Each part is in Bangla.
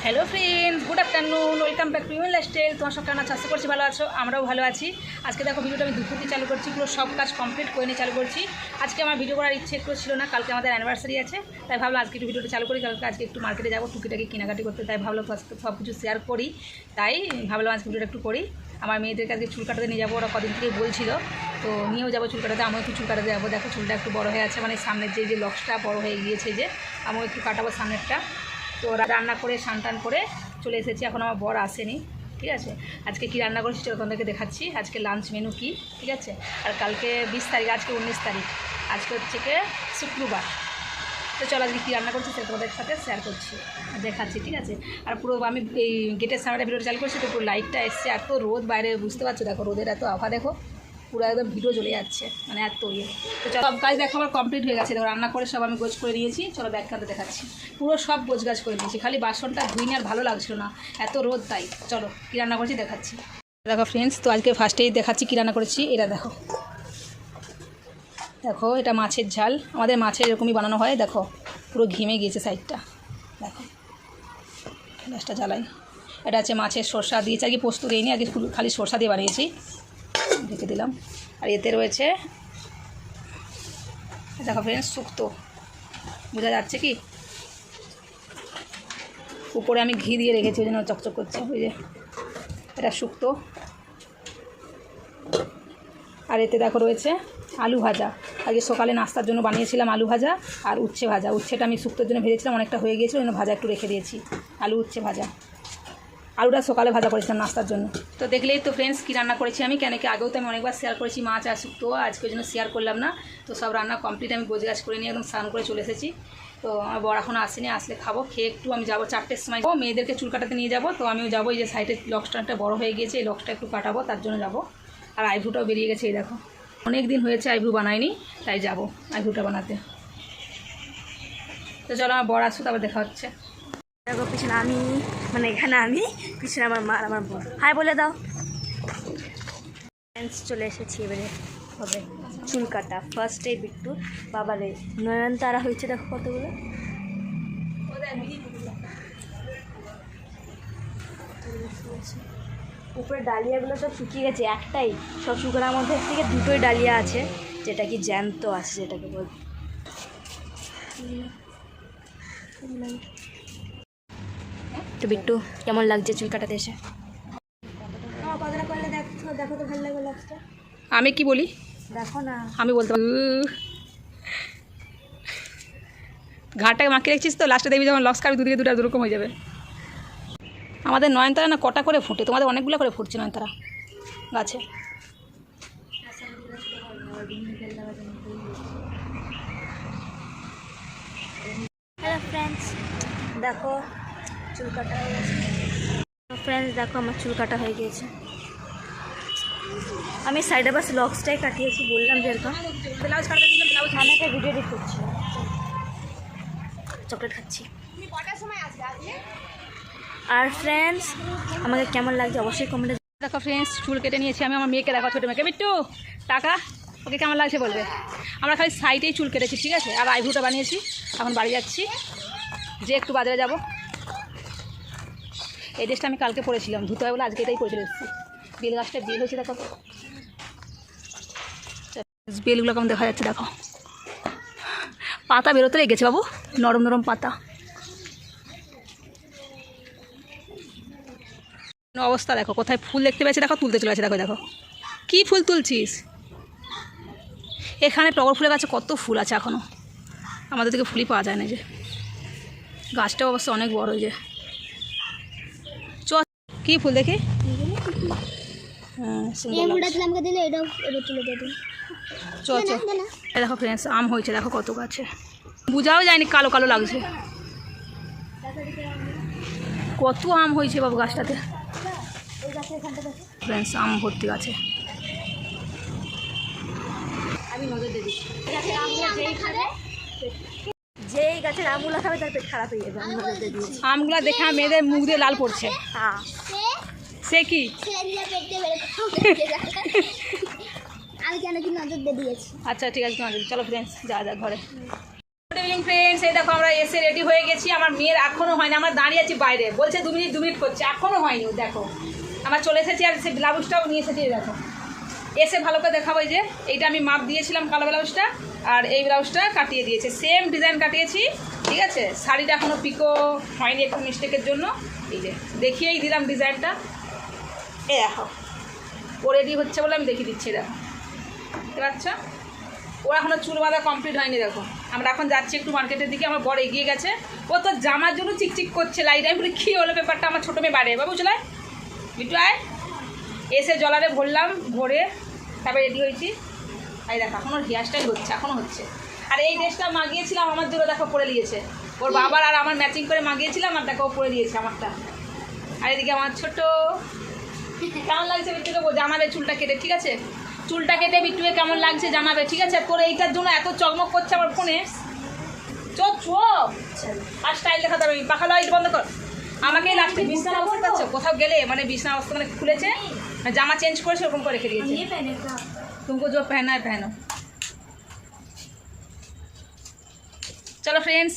Hello friends, good afternoon, welcome back to your lifestyle. তোমার সব কেমন আশা করছি ভালো আছো, আমরাও ভালো আছি। আজকে দেখো ভিডিওটা আমি দুপুর দিয়ে চালু করছি, পুরো সব কাজ কমপ্লিট করে নিয়ে চালু করছি। আজকে আমার ভিডিও করার ইচ্ছে একটু ছিল না, কালকে আমাদের অ্যানিভার্সারি আছে, তাই ভাবলাম আজকে একটু ভিডিওটা চালু করি। কালকে আজকে একটু মার্কেটে যাবো, টুকিটাকি কেনাকাটি করতে, তাই ভাবলাম আজকে সব কিছু শেয়ার করি। তাই ভাবলাম আজকে ভিডিওটা একটু করি। আমার মেয়েদেরকে আজকে চুল কাটাতে নিয়ে যাবো, ওরা কদিন থেকেই বলছিল, তো নিয়েও যাবো চুল কাটাতে। আমিও একটু চুল কাটাতে যাবো। দেখো চুলটা একটু বড়ো হয়ে আছে, মানে সামনের যে লক্সটা বড়ো হয়ে গিয়েছে, যে আমিও একটু কাটাবো সামনেরটা। তো রান্না করে স্নান করে চলে এসেছি, এখন আমার বর আসেনি। ঠিক আছে, আজকে কি রান্না করছি চলো তোমাদেরকে দেখাচ্ছি। আজকে লাঞ্চ মেনু কি, ঠিক আছে। আর কালকে 20 তারিখ, আজকে 19 তারিখ, আজকে হচ্ছে কি শুক্রবার। তো চলো আজকে কী রান্না করছি সেটা তোমাদের সাথে শেয়ার করছি, দেখাচ্ছি, ঠিক আছে। আর পুরো আমি এই গেটের সামনে ভিডিওটা চালু করছি, তো পুরো লাইটটা এসছে, এত রোদ বাইরে, বুঝতে পারছো, দেখো রোদের এত আভা, দেখো পুরো একদম ভিডিও জ্বলে যাচ্ছে, মানে এত ইয়ে। তো চলো সব কাজ দেখো আমার কমপ্লিট হয়ে গেছে, দেখো রান্না করে সব আমি গোছ করে নিয়েছি। চলো ব্যাগটাতে দেখাচ্ছি, পুরো সব গোছ গাছ করে নিয়েছি, খালি বাসনটা ধুইনি, আর ভালো লাগছিল না এত রোদ, তাই চলো কী রান্না করছি দেখাচ্ছি। দেখো ফ্রেন্ডস, তো আজকে ফার্স্টেই দেখাচ্ছি কী রান্না করেছি। এটা দেখো, দেখো এটা মাছের ঝাল, আমাদের মাছের এরকমই বানানো হয়। দেখো পুরো ঘেমে গিয়েছে সাইডটা, দেখো গ্যাসটা জ্বালাই। এটা আছে মাছের সরষা দিয়েছি, আগে পোস্ত দিইনি, আগে খালি সরষা দিয়ে বানিয়েছি, রেখে দিলাম। আর এতে রয়েছে দেখো ফ্রেন্ডস শুক্তো, বোঝা যাচ্ছে কি, উপরে আমি ঘি দিয়ে রেখেছি, ওই জন্য চকচক করছে, ওই যে এটা শুক্তো। আর এতে দেখো রয়েছে আলু ভাজা, আগে সকালে নাস্তার জন্য বানিয়েছিলাম আলু ভাজা আর উচ্ছে ভাজা। উচ্ছেটা আমি শুক্তোর জন্য ভেজেছিলাম, অনেকটা হয়ে গিয়েছিল, ওই জন্য ভাজা একটু রেখে দিয়েছি, আলু উচ্ছে ভাজা। আলুটা সকালে ভাজা করেছিলাম নাস্তার জন্য। তো দেখলেই তো ফ্রেন্ডস কী রান্না করেছি আমি, কেন কি আগেও তো আমি অনেকবার শেয়ার করেছি মাছ আর শুক্তো, আজকে ওই জন্য শেয়ার করলাম না। তো সব রান্না কমপ্লিট, আমি গোছগাছ করে নিয়ে একদম স্নান করে চলে এসেছি। তো আমার বড় এখনও আসেনি, আসলে খাবো, খেয়ে একটু আমি যাবো 4টের সময়, মেয়েদেরকে চুল কাটাতে নিয়ে যাবো। তো আমিও যাবো, এই যে সাইডের লক্সটা বড় হয়ে গিয়েছে, এই লক্সটা একটু কাটাবো, তার জন্য যাবো। আর আইব্রুটাও বেরিয়ে গেছে, এই দেখো অনেক দিন হয়েছে আইব্রু বানাইনি, তাই যাবো আইব্রুটা বানাতে। তো চলো আমার বড় আসুক, তারপর দেখা হচ্ছে। দেখো পিছনে আমি, মানে এখানে আমি, পিছনে আমার মা আর আমার বোন। হাই বলে দাও। চলে এসেছি, এবারে হবে চুল কাটা। ফার্স্টে বিট্টু বাবারে নয়নতারা হয়েছে, দেখো কতগুলো। উপরে ডালিয়াগুলো সব শুকিয়ে গেছে, একটাই সব শুকানোর মধ্যে থেকে দুটোই ডালিয়া আছে, যেটা কি জ্যান্ত আছে, যেটাকে বল। তো বিট্টু কেমন লাগছে চুল কাটাতে এসে? দেখো তো ভালো লাগবে লাস্টটা। আমি কি বলি দেখো না, আমি বলতে ঘাটটাকে মাখিয়ে রেখেছিস, তো লাস্টে দেখবি যখন লক্স খাবি দুদিকে দুটো দুরকম হয়ে যাবে। আমাদের নয়নতারা না কটা করে ফুটে, তোমাদের অনেকগুলো করে ফুটছে নয়নতারা গাছে। হ্যালো ফ্রেন্ডস, দেখো চুল কাটা হয়ে গেছে। ফ্রেন্ডস দেখো আমার চুল কাটা হয়ে গিয়েছে। আমি সাইডে বাস লক্সটাই কাটিয়েছি, বললাম যে এরকম ব্লাউজ কাটতে দিলে ব্লাউজ আমি একটা ভিডিও এডিট করছি, চকলেট খাচ্ছি। আর ফ্রেন্ডস আমাকে কেমন লাগছে অবশ্যই কমেন্টে। দেখো ফ্রেন্ডস চুল কেটে নিয়েছি আমি, আমার মেয়েকে দেখো, ছোটো মেয়েকে, বিট্টু টাকা, ওকে কেমন লাগছে বলবে। আমরা খালি সাইডেই চুল কেটেছি, ঠিক আছে। আর আইব্রুটা বানিয়েছি, এখন বাড়ি যাচ্ছি, যে একটু বাজারে যাব। এই ড্রেসটা আমি কালকে পরেছিলাম, ধুতে হবে বলে আজকে এটাই পরে চলে এসেছি। বেল গাছটা বেল হয়েছে দেখো, বেলগুলো কেমন দেখা যাচ্ছে দেখো, পাতা বেরোতে লেগেছে বাবু, নরম নরম পাতা। অবস্থা দেখো, কোথায় ফুল দেখতে পেয়েছে দেখো, তুলতে চলে আছে, দেখো দেখো কী ফুল তুলছিস। এখানে টগর ফুলের গাছে কত ফুল আছে এখনও, আমাদের দিকে ফুলই পাওয়া যায় না। যে গাছটা অবশ্য অনেক বড়, যে চ কী ফুল দেখি, হ্যাঁ চ চ। দেখো ফ্রেন্ডস আম হয়েছে দেখো কত গাছে, বোঝাও যায়নি, কালো কালো লাগছে, কত আম হয়েছে বাবু গাছটাতে। ফ্রেন্ডস আম ভর্তি গাছে। আমি নজর দিয়ে দিচ্ছি, যেই গাছের আমগুলো খাবে তার পেট খারাপ হয়ে যাবে। আমি নজর দিয়ে দিয়েছি, আমগুলো দেখে মেয়েদের মুখ দিয়ে লাল পড়ছে। হ্যাঁ সে কি, আমি কেন কি নজর দিয়ে দিয়েছি। আচ্ছা ঠিক আছে, তোমার চলো ফ্রেন্ডস যা যা ঘরে। ইভিনিং ফ্রেন্ডস, এই দেখো আমরা এসে রেডি হয়ে গেছি। আমার মেয়ের এখনও হয়নি, আমরা দাঁড়িয়ে আছি বাইরে, বলছে 2 মিনিট করছে, এখনও হয়নি। দেখো আমরা চলে এসেছি, আর সে ব্লাউজটাও নিয়ে এসেছি। দেখো এসে ভালো করে দেখাবো, যে এইটা আমি মাপ দিয়েছিলাম কালো ব্লাউজটা, আর এই ব্লাউজটা কাটিয়ে দিয়েছে, সেম ডিজাইন কাটিয়েছি, ঠিক আছে। শাড়িটা এখনও পিকো হয়নি একটু মিস্টেকের জন্য, এই যে দেখিয়েই দিলাম ডিজাইনটা। এ দেখো ও রেডি হচ্ছে বলে আমি দেখিয়ে দিচ্ছি। দেখো বুঝতে পারছো, ও এখনও চুল বাঁধা কমপ্লিট হয়নি। দেখো আমরা এখন যাচ্ছি একটু মার্কেটের দিকে, আমার বড় এগিয়ে গেছে, ও তো জামার জন্য চিকচিক করছে লাইট। আমি বলি কী হলো ব্যাপারটা, আমার ছোটো মেয়ে বাড়ে বাবু চলায় বিটু আয়। এসে জলারে ভরলাম, ভরে তারপরে রেডি হয়েছি। এই দেখো এখনও হেয়ার স্টাইল হচ্ছে, এখনও হচ্ছে। আর এই ড্রেসটা মাগিয়েছিলাম আমার জন্য, দেখো পরে নিয়েছে, ওর বাবার আর আমার ম্যাচিং করে মাগিয়েছিলাম, আর দেখো ও পরে দিয়েছে আমারটা। আর এদিকে আমার ছোটো, কেমন লাগছে বিট্টুকে জানাবে, চুলটা কেটে, ঠিক আছে, চুলটা কেটে বিট্টুকে কেমন লাগছে জানাবে, ঠিক আছে। তোর এইটার জন্য এত চকমক করছে আমার ফোনে, চোখ চোখ আর স্টাইল দেখাতে হবে। পাখা লাইট বন্ধ কর। আমাকে লাস্টে বিছনার অবস্থা পাচ্ছ, কোথাও গেলে মানে বিছনার অবস্থা মানে খুলেছে, জামা চেঞ্জ করেছে, ওরকম করে রেখে দিয়েছে। तुमको जो पहना है पहनो। চলো ফ্রেন্ডস,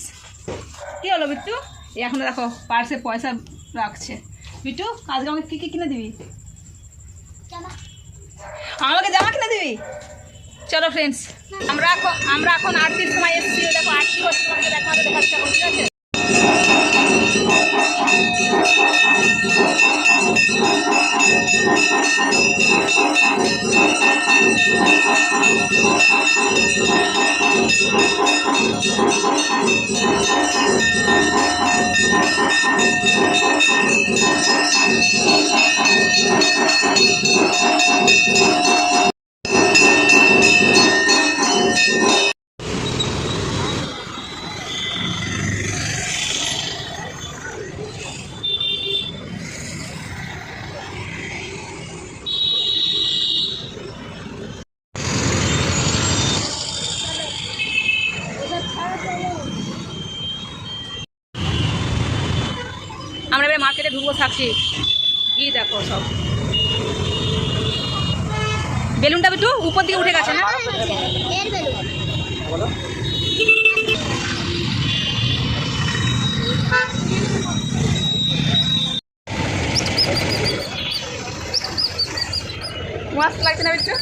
কী হলো বিট্টু? এই এখন দেখো পার্সে পয়সা রাখছে। বিট্টু আজকে আমাকে কী কী কিনে দিবি? আমাকে জামা কিনে দিবি? চলো ফ্রেন্ডস, আমরা এখন আরতির সময় এসেছি। দেখো আরতি হচ্ছে, তোমাকে দেখাচ্ছে এখন, ঠিক আছে। আমরা এবার মার্কেটে ঢুকবো, থাকছি কি দেখো সব বেলুনটা একটু উপর দিকে উঠে গেছে না? মস্ত লাগছে না বিট্টু?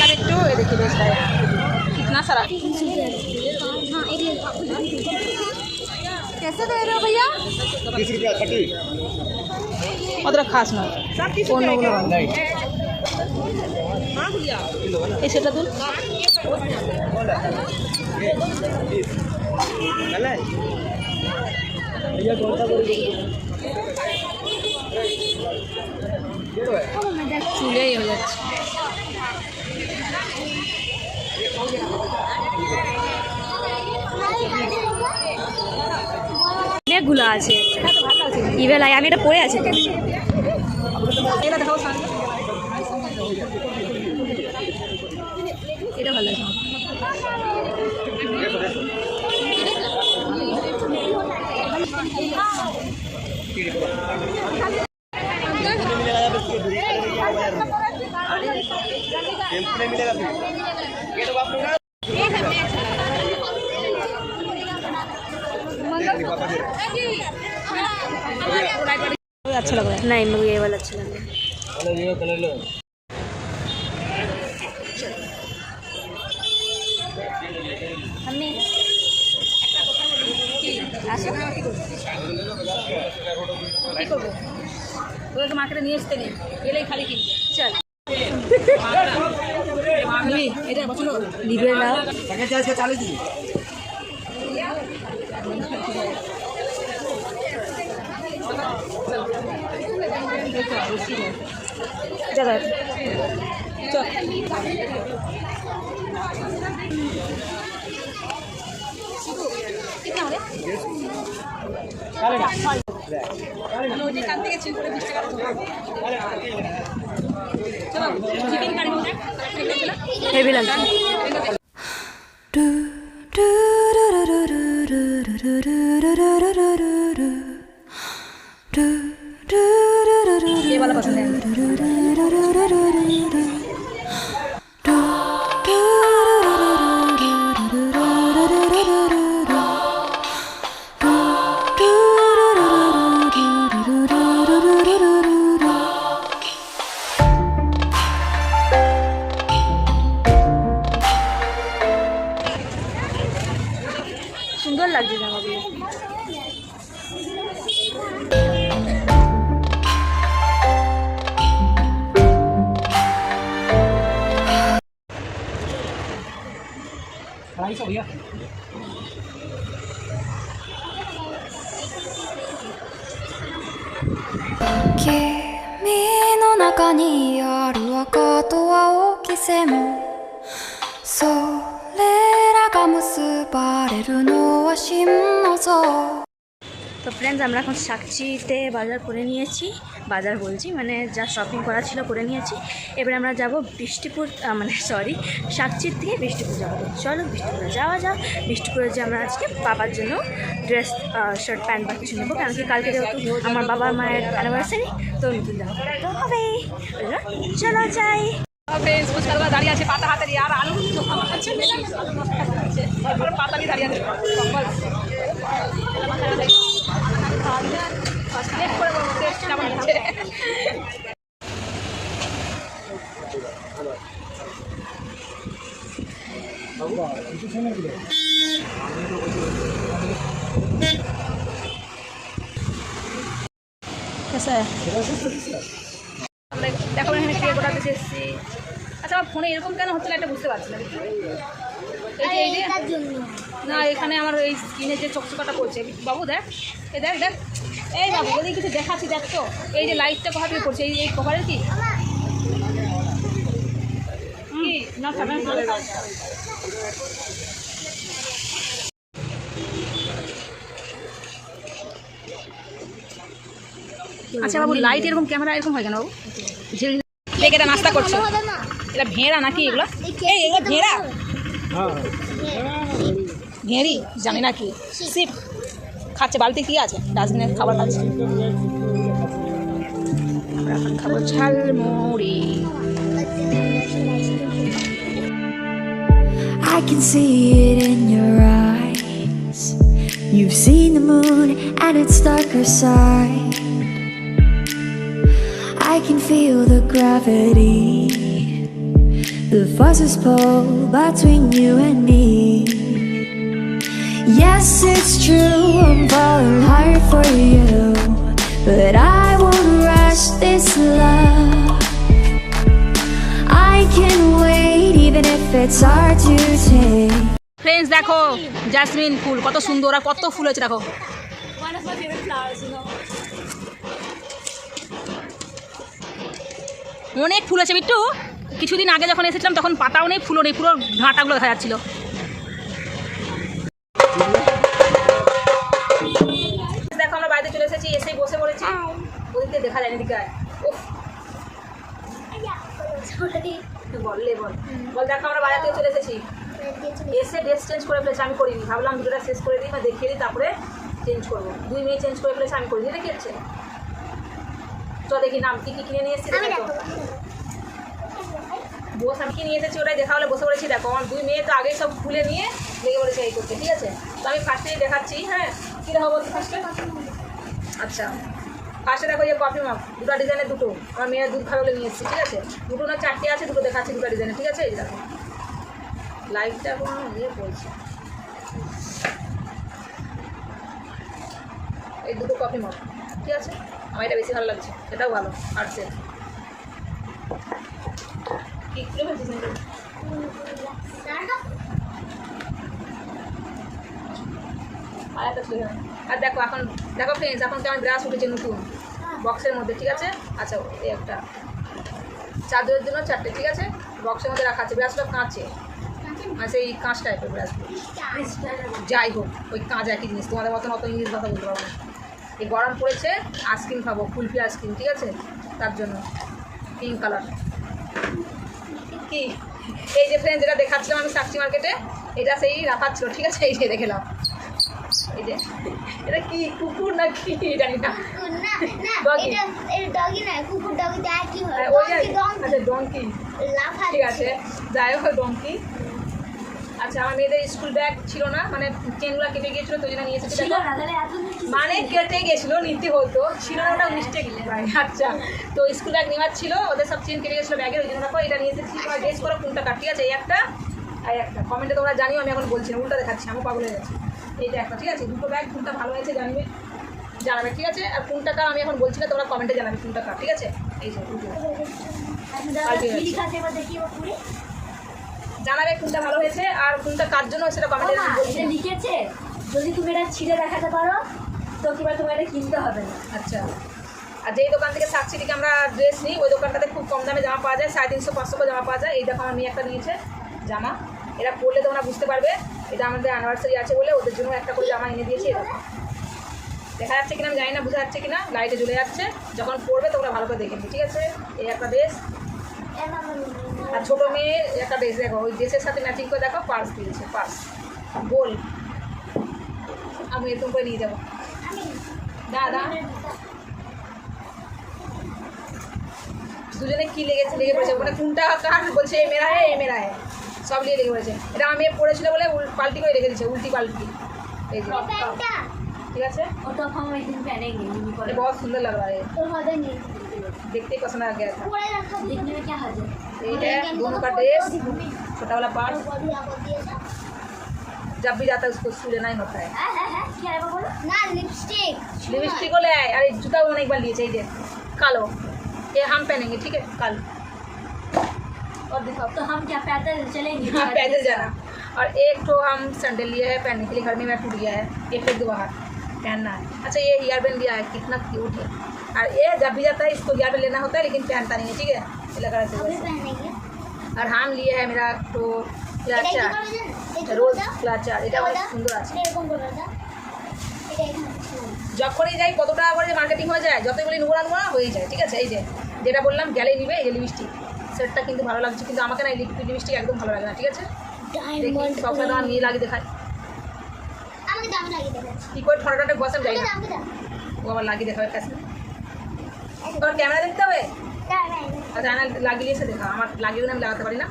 না বিট্টু এ দেখি বেশটা কিतना सारा कैसे दे रहे हो भैया? 30 रुपया 30। অতটা খাস না, অন্যগুলো এই সেটা তুল। চুলেই হয়ে যাচ্ছে। অনেকগুলো আছে, ইভেলাই আমি এটা পরে আছি। এটা দেখাও, এটা ভালো লাগছে। अच्छा लग रहा है? नहीं मुझे ये वाला अच्छा लग रहा है। हमने তোদেরকে মার্কেটে নিয়ে আসতে নেই, এলেই খালি কিনবে। চল এটা পছন্দ করো, लिबे ना जगह चल कितना हो गया? ওই কান থেকে ছিল করে 20 টাকা চলো চিকেন কারি হোক না हेवी लगता है। ये वाला पसंद है। 君の中にある赤と青き線それらが結ばれるのは真の像 তো ফ্রেন্ডস আমরা এখন সাকচিতে বাজার করে নিয়েছি, বাজার বলছি মানে যা শপিং করা ছিল করে নিয়েছি। এবার আমরা যাব বৃষ্টিপুর সাকচির থেকে বৃষ্টিপুর যাবো। তো চলো বৃষ্টিপুরে যাওয়া যাক। বৃষ্টিপুরে যে আমরা আজকে বাবার জন্য ড্রেস শার্ট প্যান্ট বা কিছু নেবো, কারণ কি কালকে যেহেতু আমার বাবা মায়ের অ্যানিভার্সারি, তো নতুন জামা তো হবে। চলো যাই। ফ্রেন্ডস ফুচকা দোকানে দাঁড়িয়ে আছে পাতা হাতে নিয়ে, আর আলু পাতা নিয়ে দাঁড়িয়ে আছে। কেমন হচ্ছে দেখো এখানে কেক ওটা দিতে এসেছি। আচ্ছা আমার ফোনে এরকম কেন হচ্ছে না এটা বুঝতে পারছি না। এই যে না এখানে আমার এই স্ক্রিনে যে চকচকাটা করছে, বাবু দেখ এই দেখ দেখ এই বাবু যদি কিছু দেখাচ্ছি দেখ তো, এই যে লাইটটা কোথা থেকে পড়ছে, এই কভারের কি না আচ্ছা বাবু লাইট এরকম ক্যামেরা এরকম হয় কেন বাবু? লেগে এটা নাস্তা করছে, এটা ভেড়া নাকি এগুলো? এই এগুলো ভেড়া ভেড়ি জানি না কি সিপ খাচ্ছে, বাড়িতে কি আছে ডাস্টবিনে খাবার খাচ্ছে। আমরা এখন খাবো jhalmuri. I can see it in your eyes. You've seen the moon and its darker side. I can feel the gravity, the forces pull between you and me. Yes, it's true, I'm falling hard for you, but I won't rush this love. I can wait even if it's hard to take. Friends দেখো জাসমিন ফুল কত সুন্দর, আর কত ফুল হয়েছে দেখো। অনেক ফুল আছে বিট্টু, কিছুদিন আগে যখন এসেছিলাম তখন পাতাও নেই ফুলও নেই, পুরো ঘাটাগুলো দেখা যাচ্ছিল। দেখো আমরা বাড়িতে চলে এসেছি, এসেই বসে পড়েছি, ওদিকে দেখা যায়নি দিকে বললে বল বল। দেখো আমরা বাড়ি থেকে চলে এসেছি, এসে ড্রেস চেঞ্জ করে ফেলেছি, আমি করিনি, ভাবলাম ভিডিওটা শেষ করে দিই বা দেখিয়ে দিই তারপরে চেঞ্জ করবো। 2 মেয়ে চেঞ্জ করে ফেলেছে, আমি করিনি, দেখে যাচ্ছে। তো দেখি নাম কি কি কিনে নিয়ে এসেছি বস, আমি কি নিয়ে এসেছি ওটাই দেখা হলে বসে পড়েছি। দেখো আমার 2 মেয়ে তো আগেই সব খুলে নিয়ে লেগে পড়েছে এই করতে, ঠিক আছে? তো আমি ফার্স্টেই দেখাচ্ছি। হ্যাঁ কী দেখা বলছি ফার্স্টে? আচ্ছা ফার্স্টে দেখো যে কফি মাপ, দুটো ডিজাইনের, দুটো আমার মেয়ের দুধ খাবে বলে নিয়ে এসেছি, ঠিক আছে? দুটো না 4টে আছে, দুটো দেখাচ্ছি, দুটো ডিজাইনের, ঠিক আছে? এই দেখো লাইটটা এখন ইয়ে বলছি, এই দুটো কফি মাপ, ঠিক আছে? আমার এটা বেশি ভালো লাগছে, এটাও ভালো আর্টসের। কি খুলে ফেলছিস না? আর একটা ছুঁয়ে আর দেখো এখন দেখো ফ্রেন্ডস, এখন কেমন ব্রাশ উঠেছে নতুন বক্সের মধ্যে, ঠিক আছে? আচ্ছা এই একটা চাদরের জন্য 4টে, ঠিক আছে? বক্সের মধ্যে রাখা আছে, ব্রাশটা কাঁচে, আচ্ছা এই কাঁচ টাইপের ব্রাশগুলো। যাই হোক ওই কাঁচ একই জিনিস, তোমাদের মতন অত ইংলিশ কথা বলতে পারবো না। এই গরম পড়েছে, আইসক্রিম খাবো, কুলফি আইসক্রিম, ঠিক আছে? তার জন্য পিঙ্ক কালার। কি এই যে ফ্রেন্ড যেটা দেখাচ্ছিলাম আমি সাকচি মার্কেটে, এটা সেই রাখার ছিল, ঠিক আছে? এই যে দেখলাম, এই যে এটা কি কুকুর না কি জানি না, ডঙ্কি, ঠিক আছে? যাই হোক ডঙ্কি। আচ্ছা আমার মেয়েদের স্কুল ব্যাগ ছিল না, মানে চেনগুলো কেটে গিয়েছিলো, তো যেটা নিয়ে এসেছি মানে কেটে গেছিলো, নিতে হতো, ছিল না, ওটা মিস্টেক। আচ্ছা তো স্কুল ব্যাগ নেওয়ার ছিল, ওদের সব চেন কেটে গেছিলো ব্যাগের, ওই জন্য দেখো এটা নিয়ে এসেছি। তোমরা গেস করো কোনটা কাট, ঠিক আছে? এই একটা আর একটা, কমেন্টে তোমরা জানিও, আমি এখন বলছি না, উল্টা দেখাচ্ছি, আমি পাগল হয়ে যাচ্ছি। এইটা একটা, ঠিক আছে? দুটো ব্যাগ কোনটা ভালো হয়েছে জানাবে, ঠিক আছে? আর কোনটা কার আমি এখন বলছি না, তোমরা কমেন্টে জানাবে কোনটা কার, ঠিক আছে? এই যে দুটো জানাবে কোনটা ভালো হয়েছে আর কোনটা কার জন্য সেটা কমেন্টে এটা লিখেছে যদি তুমি এটা ছিঁড়ে দেখাতে পারো তো কিংবা তোমার এটা কিনতে হবে না। আচ্ছা, আর যেই দোকান থেকে সাকচি থেকে আমরা ড্রেস নিই ওই দোকানটাতে খুব কম দামে জামা পাওয়া যায়, 350-500 করে জামা পাওয়া যায়। এই দেখো আমার মেয়ে একটা নিয়েছে জামা, এটা পরলে তোমরা বুঝতে পারবে এটা আমাদের অ্যানিভার্সারি আছে বলে ওদের জন্য একটা করে জামা এনে দিয়েছি। এটা দেখা যাচ্ছে কিনা আমি জানি না, বোঝা যাচ্ছে কিনা, লাইটে জ্বলে যাচ্ছে, যখন পরবে তোমরা ভালো করে দেখে নিই, ঠিক আছে। এই একটা ড্রেস, আর ছোটো মেয়ের একটা ড্রেস দেখো, ওই ড্রেসের সাথে ম্যাচিং করে দেখো পার্স দিয়েছে, পার্স গোল। আমি এরকম করে নিয়ে যাবো দাদা। দুজনে কি লেগে পড়েছে, ওখানে কোনটা কার বলছে এ মেরা হ্যাঁ এ মেরা হ্যাঁ, সব নিয়ে লেগে পড়েছে। এটা আমি পড়েছিল বলে পাল্টি করে রেখে দিচ্ছে, উল্টি পাল্টি। এই যে ঠিক আছে, वो तो हम एक दिन पहनेंगे ये बहुत सुंदर लग रहा है, तो हदे नहीं देखते ही पसंद आ गया था। पूरे रखा देखने में क्या हर्ज है। ये है दोनों का ड्रेस, छोटा वाला पार्ट, जब भी जाता है उसको छू लेना ही होता है। क्या है वो बोलो ना लिपस्टिक लिपस्टिक को ले आए, अरे जूता वो एक बार लिए चाहिए कालो, ये हम पहनेंगे ठीक है कल। और दिखाओ तो हम क्या पैदल चलेंगे। हाँ पैदल जाना। और एक तो हम सैंडल लिया है पहनने के लिए, घर में मैं टूट गया है, ये फेंक दो बाहर, पहनना है। अच्छा ये हेयर बैंड लिया है, कितना क्यूट है। और ये जब भी जाता है इसको हेयर बैंड लेना होता है लेकिन पहनता नहीं है, ठीक है, ये लगा रहता है अभी वैसे। पहनेंगे और हम लिए है मेरा तो ক্লাচার, রোজ ক্লাচার, এটা অনেক সুন্দর আছে। এরকম করে দাও, এটা এখানে যখনই যাই কত টাকা করে যে মার্কেটিং হয়ে যায়, যতই বলি নোংরা নোংরা হয়ে যায়, ঠিক আছে। এই যে যেটা বললাম গেলেই নিবে, এই যে লিপস্টিক সেটটা কিন্তু ভালো লাগছে, কিন্তু আমাকে না এই লিপস্টিক একদম ভালো লাগে না, ঠিক আছে। দেখি ডায়মন্ড সবসময় তোমার মেয়ে লাগিয়ে দেখায়, আমাকে দাম লাগিয়ে দেবে, কী করে ঠোঁটাটা বসাম যাই না, আমাকে দাম ও আবার লাগিয়ে দেখাবে কাছে। তোমার ক্যামেরা দেখতে হবে, আচ্ছা আয়না লাগিয়ে এসে দেখা, আমার লাগিয়ে আমি লাগাতে পারি না।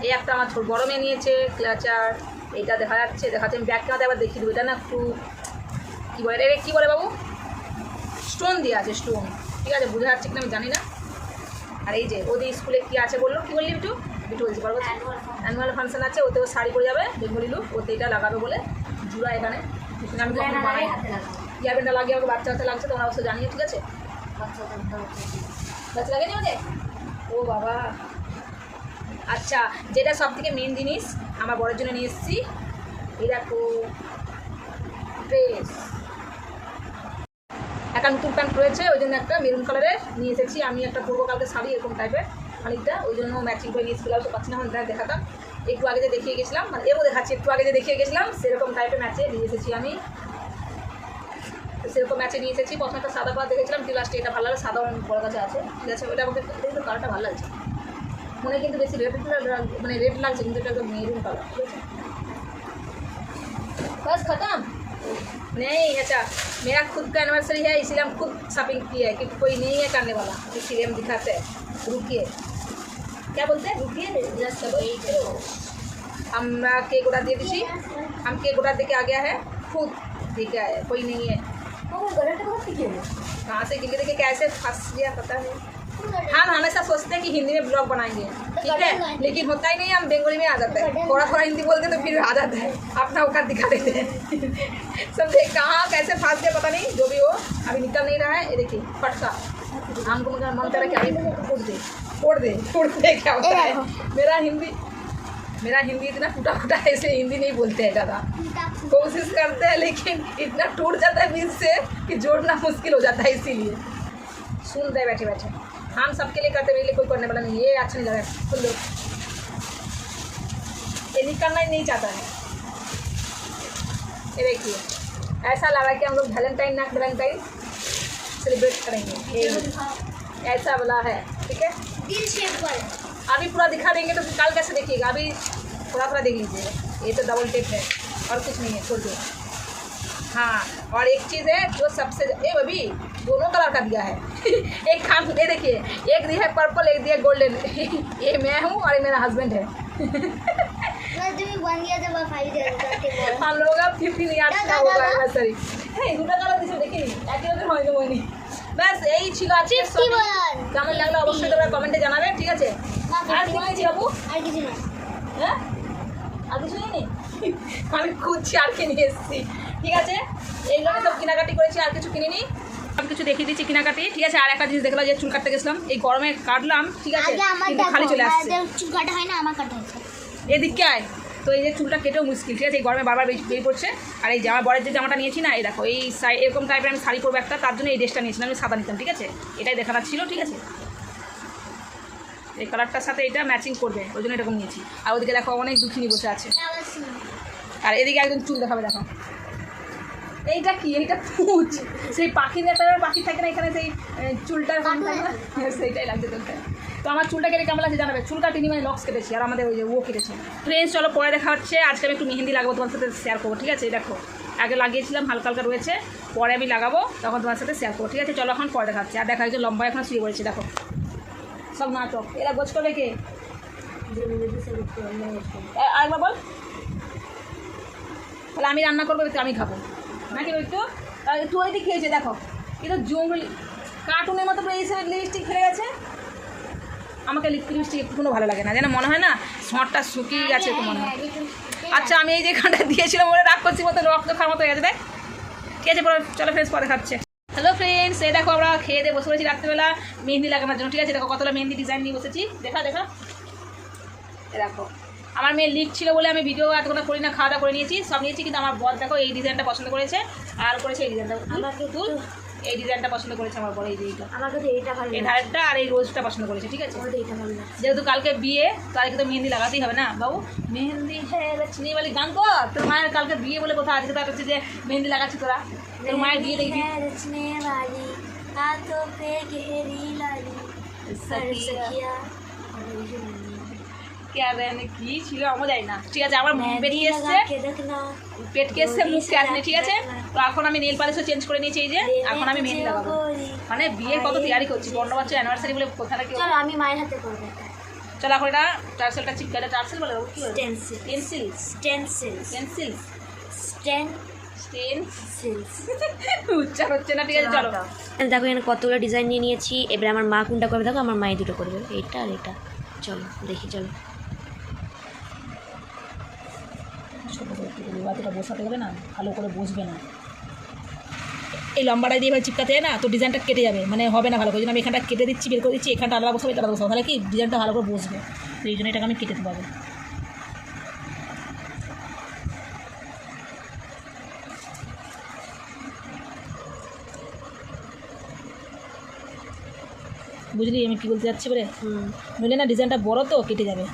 এই একটা আমার ছোট বড় মেয়ে নিয়েছে ক্লাচার, এটা দেখা যাচ্ছে, দেখাচ্ছে আমি ব্যাগ কেনাতে আবার দেখিয়ে দেবো, এটা না একটু কী বলে, এটা কী বলে বাবু, স্টোন দেওয়া আছে, স্টোন, ঠিক আছে, বোঝা যাচ্ছে কিনা আমি জানি না। আর এই যে ওদের স্কুলে কী আছে বললো, কী বললি বিটু, বিটু বলছি পারবো, অ্যানুয়াল ফাংশন আছে, ওতেও শাড়ি পরে যাবে বেঙ্গলি লুক, ওতে এটা লাগাবে বলে জুড়া এখানে আমি কখনো বানাই ইয়ারবেনটা লাগিয়ে আমাকে বাচ্চা হাতে লাগছে, তোমরা অবশ্যই জানিও, ঠিক আছে। বাচ্চা লাগেনি ওদের, ও বাবা। আচ্ছা যেটা সব থেকে মেন জিনিস আমার বড়ের জন্য নিয়ে এসেছি, এই দেখো ড্রেস, একটা নতুন প্যান্ট রয়েছে ওই জন্য একটা মেরুন কালারের নিয়ে এসেছি আমি, একটা পূর্ব কালকে শাড়ি এরকম টাইপের খানিকটা, ওই জন্য ম্যাচিং করে নিয়ে এসেছিলাম, তো পাচ্ছি না আমাদের দেখাতাম, একটু আগে যে দেখিয়ে গেছিলাম, মানে এরও দেখাচ্ছি, একটু আগে যে দেখিয়ে গেছিলাম সেরকম টাইপের ম্যাচে নিয়ে এসেছি আমি, সেরকম ম্যাচে নিয়ে এসেছি। প্রথমে একটা সাদা পাড় দেখেছিলাম, কি লাস্টে এটা ভালো লাগে, সাদা বড় কাছে আছে, ঠিক আছে, ওটা আমাকে কিন্তু কালারটা ভালো লাগছে, মনে কিন্তু বেশি রেড মানে রেড লাগছে, কিন্তু এটা একদম মেরুন কালার, ঠিক আছে। बस खत्म नहीं। अच्छा मेरा खुद का एनिवर्सरी है इसीलिए हम खुद शॉपिंग किए है, क्योंकि कोई नहीं है करने वाला, इसीलिए हम दिखाते हैं। रुकिए क्या बोलते हैं, रुकिए আমরা কেক অর্ডার দিয়ে দিচ্ছি, हम केक ऑर्डर दे के आ गया है, खुद दे के आया है, कोई नहीं है। कहाँ से गिर के कैसे फंस गया पता नहीं। हम हमेशा सोचते हैं कि हिंदी में ब्लॉग बनाएंगे, ठीक है, लेकिन होता ही नहीं, हम बंगाली में आ जाते हैं, थोड़ा थोड़ा हिंदी बोलते तो फिर आ जाता है, अपना औकात दिखा देते हैं। समझे कहाँ कैसे फंस गया पता नहीं, जो भी हो अभी निकल नहीं रहा है। ये देखिए फटका, हमको मगर मन करा क्या फोड़ दे क्या होता है। मेरा हिंदी इतना टूटा फूटा है, इसलिए हिंदी नहीं बोलते हैं ज़्यादा, कोशिश करते हैं लेकिन इतना टूट जाता है बीच से कि जोड़ना मुश्किल हो जाता है, इसीलिए सुनते हैं बैठे बैठे। हम सबके लिए करते, मेरे लिए कोई करने वाला नहीं, ये अच्छा नहीं लगा, सुन लो, ये निकलना ही नहीं चाहता है। ये देखिए ऐसा लगा कि हम लोग वैलेंटाइन सेलिब्रेट करेंगे, ये ऐसा वाला है, ठीक है। दिल शेप पर अभी पूरा दिखा देंगे तो फिर कल कैसे देखिएगा, अभी थोड़ा थोड़ा देख लीजिएगा, ये तो डबल टेप है और कुछ नहीं है, छोड़ दो। हाँ और एक चीज़ है जो सबसे अभी दोनों कलर का दिया है। एक काम ये देखिए, एक दिया है पर्पल, एक दिया गोल्डन। ये मैं हूँ और ये मेरा हस्बैंड है। बन गया जब 5 हम लोग अब 15 ইয়ার্স का होगा एनिवर्सरी। এই দুটো কালার দিছে দেখি একই রকম হয়নি মনি। ব্যাস এই ছিল আজকে কেমন লাগলো অবশ্যই তোমরা কমেন্টে জানাবে, ঠিক আছে। আর কি নিয়েছি বাবু, আর কিছু না, হ্যাঁ আর কিছু নেই, আমি খুঁজছি আর কি নিয়ে এসেছি, ঠিক আছে। এইগুলো সব কেনাকাটি করেছি, আর কিছু কিনিনি, সব কিছু দেখিয়ে দিচ্ছি কেনাকাটি, ঠিক আছে। আর একটা জিনিস দেখলাম যে চুল কাটতে গেছিলাম, এই গরমে কাটলাম, ঠিক আছে, আগে আমার কিন্তু খালি চলে আসছে। চুল কাটা হয় না, আমার কাটা হচ্ছে। এদিকে আয়। তো এই যে চুলটা কেটেও মুশকিল, ঠিক আছে, এই গরমে বারবার বেরিয়ে পড়ছে। আর এই জামা বরের যে জামাটা নিয়েছি না, এই দেখো এই এরকম টাইপের আমি শাড়ি পরবো একটা, তার জন্য এই ড্রেসটা নিয়েছিলাম, আমি সাদা নিতাম, ঠিক আছে, এটাই দেখাটা ছিল, ঠিক আছে, এই কালারটার সাথে এটা ম্যাচিং করবে, ওই জন্য এরকম নিয়েছি। আর ওদিকে দেখো অনেক দুঃখিনী বসে আছে, আর এদিকে একদম চুল দেখাবে, দেখো এইটা কি, এইটা পুঁচ, সেই পাখি একটা পাখি থাকে না এখানে, সেই চুলটার গান থাকে না, সেইটাই লাগছে চুলটা। তো আমার চুলটা কেটে কেমন লাগছে জানাবে। চুল কাটিনি, মানে লক্স কেটেছি, আর আমাদের ওই যে ও কেটেছে। ফ্রেন্ডস চলো পরে দেখা হচ্ছে। আজকে আমি একটু মেহেন্দি লাগাবো, তোমার সাথে শেয়ার করবো, ঠিক আছে, দেখো আগে লাগিয়েছিলাম, হালকা হালকা রয়েছে, পরে আমি লাগাবো, তখন তোমার সাথে শেয়ার করবো, ঠিক আছে, চলো এখন পরে দেখা হচ্ছে। আর দেখা হচ্ছে লম্বা এখন শুয়ে পড়েছে, দেখো সব নাটক, এরা গোছ করবে কে, আরেকবার বল, তাহলে আমি রান্না করবো, একটু আমি খাবো নাকি একটু, একটু ওই দিক খেয়েছে, দেখো কিন্তু জঙ্গল কার্টুনের মতো এই সব লিপস্টিক ফেলে গেছে। আমাকে লিপস্টিক একটুকুনো ভালো লাগে না, যেন মনে হয় না সঁটটা শুকিয়ে গেছে, তো মনে হয়। আচ্ছা আমি এই যে এখানটা দিয়েছিলাম ওরা রাগ করছি মতো, রক্ত খাওয়ার মতো হয়ে যাবে, ঠিক আছে, চলো ফ্রেন্ডস পরে খাচ্ছে। হ্যালো ফ্রেন্ডস, এই দেখো আমরা খেয়ে দিয়ে বসে পড়েছি রাত্রেবেলা মেহেন্দি লাগানোর জন্য, ঠিক আছে, দেখো কতটা মেহেন্দি ডিজাইন নিয়ে বসেছি, দেখা দেখো আমার মেয়ে লিক ছিল বলে আমি ভিডিও এতটা করি না, খাওয়া দাওয়া করে নিয়েছি, সব নিয়েছি, কিন্তু আমার বর দেখো এই ডিজাইনটা পছন্দ করেছে, আর করেছে এই ডিজাইনটা, আমাকে তুল এই ডিজাইনটা পছন্দ করেছে আমার বর, এই যে এইটা আমার কাছে এইটা ভালো এই ধারটা আর এই রোজটা পছন্দ করেছে, ঠিক আছে, এইটা ভালো লাগে। যেহেতু কালকে বিয়ে, তাদেরকে তো মেহেন্দি লাগাতেই হবে না বাবু, মেহেন্দি হ্যাঁ চিনি বলি গান কর, তোর মায়ের কালকে বিয়ে বলে কোথাও আজকে তার হচ্ছে যে মেহেন্দি লাগাচ্ছি তোরা, তোর মায়ের বিয়ে দেখবি কি ছিল আমার জানি না, ঠিক আছে, আমার বেরিয়ে এসছে পেটকে এসছে মুখকে আসেনি, ঠিক আছে, তো এখন আমি নেল পালিশও চেঞ্জ করে নিয়েছি, এই যে এখন আমি মেহেন্দি লাগাবো, মানে বিয়ের কত তৈরি করছি, 15 বছর অ্যানিভার্সারি বলে কোথাটা কি, চলো আমি মায়ের হাতে করবো। চলো এখন এটা টার্সেলটা চিপকাটা, টার্সেল বলে কি বলে, stencil pencil stencil pencil stencil উচ্চার হচ্ছে না, ঠিক আছে, চলো দেখো এখানে কতগুলো ডিজাইন নিয়ে নিয়েছি। এবারে আমার মা কোনটা করবে, দেখো আমার মাই দুটো করবে, এইটা আর এটা, চলো দেখি, চলো এতটা বসাতে গেলে না ভালো করে বসবে না, এই লম্বাটা দিয়ে এবার চিপকাতে যায় না, তো ডিজাইনটা কেটে যাবে, মানে হবে না ভালো করে, আমি এখানটা কেটে দিচ্ছি, বের করে দিচ্ছি, এখানটা আলাদা বসাবো, এটা আলাদা বসাবো, তাহলে কি ডিজাইনটা ভালো করে বসবে, তো এই জন্য এটাকে আমি কেটে দেবো। বুঝলি আমি কী বলতে যাচ্ছি বলে, নইলে না ডিজাইনটা বড় তো কেটে যাবে,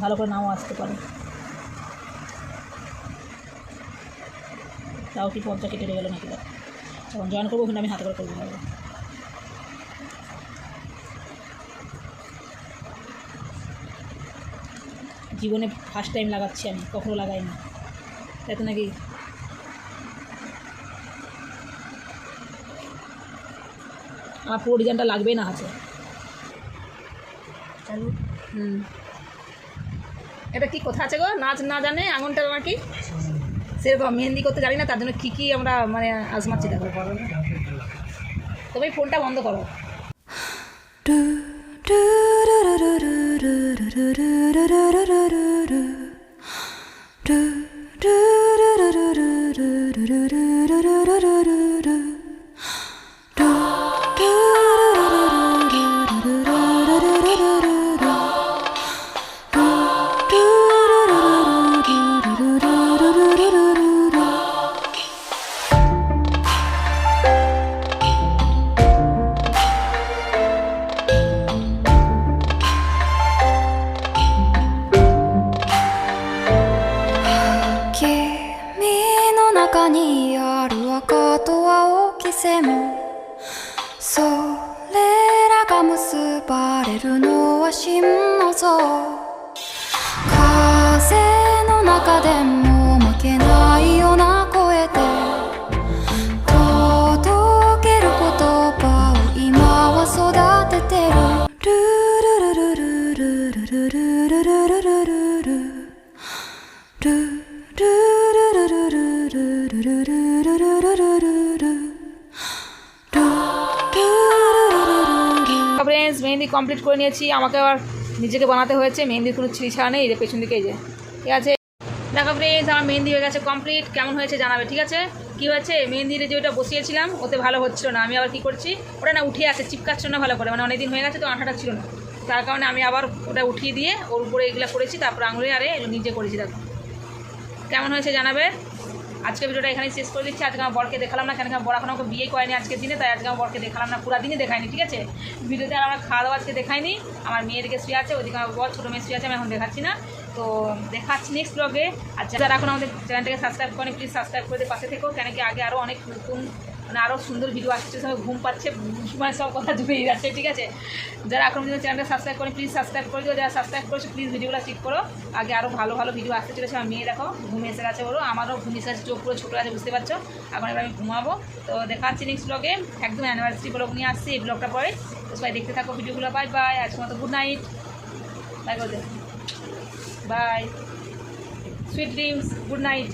ভালো করে নাও আসতে পারে, তাও কি পর্দা কেটে গেলো নাকি, যখন জয়েন করবো ওখানে আমি হাতে করে করতে পারবো। জীবনে ফার্স্ট টাইম লাগাচ্ছি আমি, কখনো লাগাইনি, তাই তো নাকি, আমার পুরো ডিজাইনটা লাগবেই না হাতে। এটা কি কথা আছে গো, নাচ না জানে আঙুনটা নাকি, সেরকম মেহেন্দি করতে জানি না, তার জন্য কী কী আমরা মানে আজমাচ্ছি, দেখো তবে ফোনটা বন্ধ করো।中にある赤と青き線、それらが結ばれるのは真の像、風の中でも負けないような声で届ける言葉を今は育ててる、ルルルルルルルルルルルルルルルফ্রেন্ডস মেহেন্দি কমপ্লিট করে নিয়েছি, আমাকে আবার নিজেকে বানাতে হয়েছে, মেহেন্দির কোনো ছিঁড়ি ছাড়া নেই, এই যে পেছন দিকে, এই যে ঠিক আছে। দেখো ফ্রেন্ডস আমার মেহেন্দি হয়ে গেছে কমপ্লিট, কেমন হয়েছে জানাবে, ঠিক আছে। কী হয়েছে মেহেন্দির যে ওটা বসিয়েছিলাম ওতে ভালো হচ্ছিল না, আমি আবার কী করছি, ওটা না উঠে আসে, চিপকাচ্ছিল না ভালো করে, মানে অনেকদিন হয়ে গেছে তো আঠাটা ছিল না, তার কারণে আমি আবার ওটা উঠিয়ে দিয়ে ওর উপরে এগুলো করেছি, তারপর আঙুলে আরে নিজে করেছি। দেখো কেমন হয়েছে জানাবে। আজকে ভিডিওটা এখানেই শেষ করে দিচ্ছি। আজকে আমার বরকে দেখালাম না, কেন কি বর এখন আমাকে বিয়ে করেনি আজকের দিনে, তাই আজকে আমার বরকে দেখালাম না, পুরো দিনই দেখায়নি, ঠিক আছে। ভিডিওতে আর আমরা খাওয়া দাওয়া আজকে দেখাইনি। আমার মেয়েদিকে শুয়ে আছে, ওইদিকে আমার বর ছোটো মেয়ে শুয়ে আছে, আমি এখন দেখাচ্ছি না। তো দেখাচ্ছি নেক্সট ব্লগে। আর যারা এখন আমাদের চ্যানেলটাকে সাবস্ক্রাইব করেন প্লিজ সাবস্ক্রাইব করে পাশে থেকেও, কেন কি আগে আরও অনেক নতুন মানে আরও সুন্দর ভিডিও আসছে, সবাই ঘুম পাচ্ছে, মানে সব কথা জুড়েই যাচ্ছে, ঠিক আছে। যারা এখন পর্যন্ত চ্যানেলটা সাবস্ক্রাইব করেন প্লিজ সাবস্ক্রাইব করে দিও, যারা সাবস্ক্রাইব করেছে প্লিজ ভিডিওগুলো চেক করো, আগে আরও ভালো ভালো ভিডিও আসতে চলেছে। আমার মেয়ে দেখো ঘুমিয়ে এসে গেছে, ওরও আমারও ঘুমিয়ে এসে গেছে, চোখ পুরো ছোটো আছে বুঝতে পারছো। এখন এবার আমি ঘুমাবো। তো দেখা হচ্ছে নেক্সট ব্লগে, একদম অ্যানিভার্সারি ব্লগ নিয়ে আসছি এই ব্লগটা পরে। তো সবাই দেখতে থাকো ভিডিওগুলো। বাই বাই, আজকের মতো গুড নাইট, বাই করে bye, sweet dreams, good night.